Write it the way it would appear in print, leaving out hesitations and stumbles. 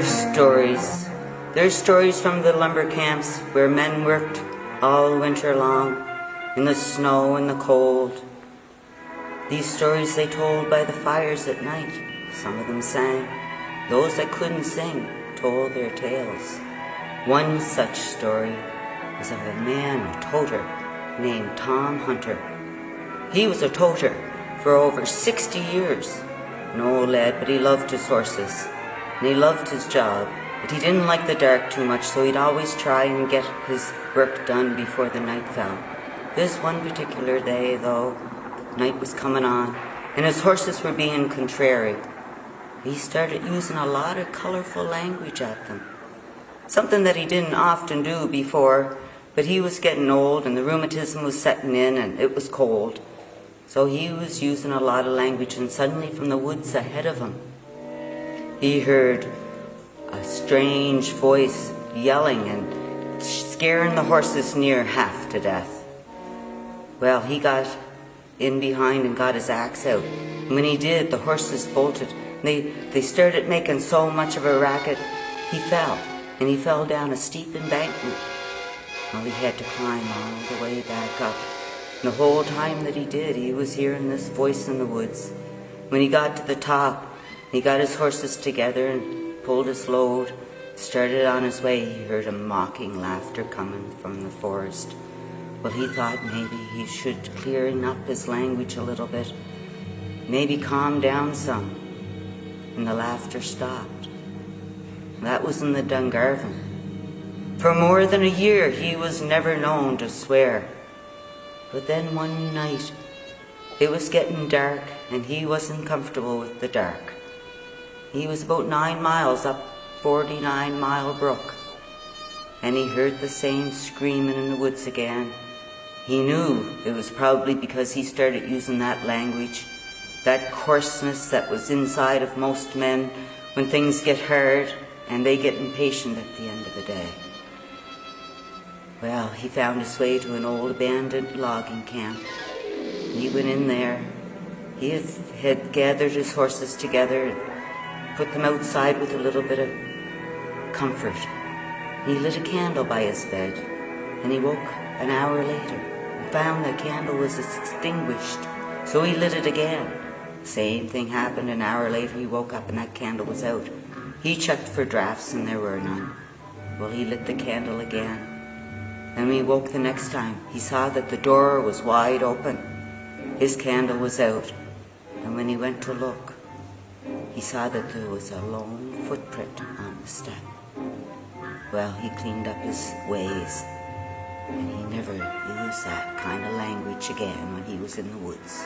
There's stories. There's stories from the lumber camps where men worked all winter long, in the snow and the cold. These stories they told by the fires at night. Some of them sang. Those that couldn't sing told their tales. One such story was of a man, a toter, named Tom Hunter. He was a toter for over 60 years. An old lad, but he loved his horses, and he loved his job, but he didn't like the dark too much, so he'd always try and get his work done before the night fell. This one particular day, though, night was coming on, and his horses were being contrary. He started using a lot of colorful language at them, something that he didn't often do before, but he was getting old, and the rheumatism was setting in, and it was cold. So he was using a lot of language, and suddenly from the woods ahead of him, he heard a strange voice yelling and scaring the horses near half to death. Well, he got in behind and got his axe out. And when he did, the horses bolted. They started making so much of a racket, he fell, and he fell down a steep embankment. Well, he had to climb all the way back up. And the whole time that he did, he was hearing this voice in the woods. When he got to the top, he got his horses together and pulled his load, started on his way. He heard a mocking laughter coming from the forest. Well, he thought maybe he should clearing up his language a little bit, maybe calm down some. And the laughter stopped. That was in the Dungarvan. For more than a year, he was never known to swear. But then one night, it was getting dark, and he wasn't comfortable with the dark. He was about 9 miles up 49-mile brook, and he heard the same screaming in the woods again. He knew it was probably because he started using that language, that coarseness that was inside of most men when things get hard and they get impatient at the end of the day. Well, he found his way to an old abandoned logging camp. He went in there. He had gathered his horses together and put them outside with a little bit of comfort. He lit a candle by his bed, and he woke an hour later and found the candle was extinguished. So he lit it again. Same thing happened. An hour later he woke up and that candle was out. He checked for drafts and there were none. Well, he lit the candle again. And when he woke the next time, he saw that the door was wide open. His candle was out. And when he went to look, he saw that there was a lone footprint on the step. Well, he cleaned up his ways, and he never used that kind of language again when he was in the woods.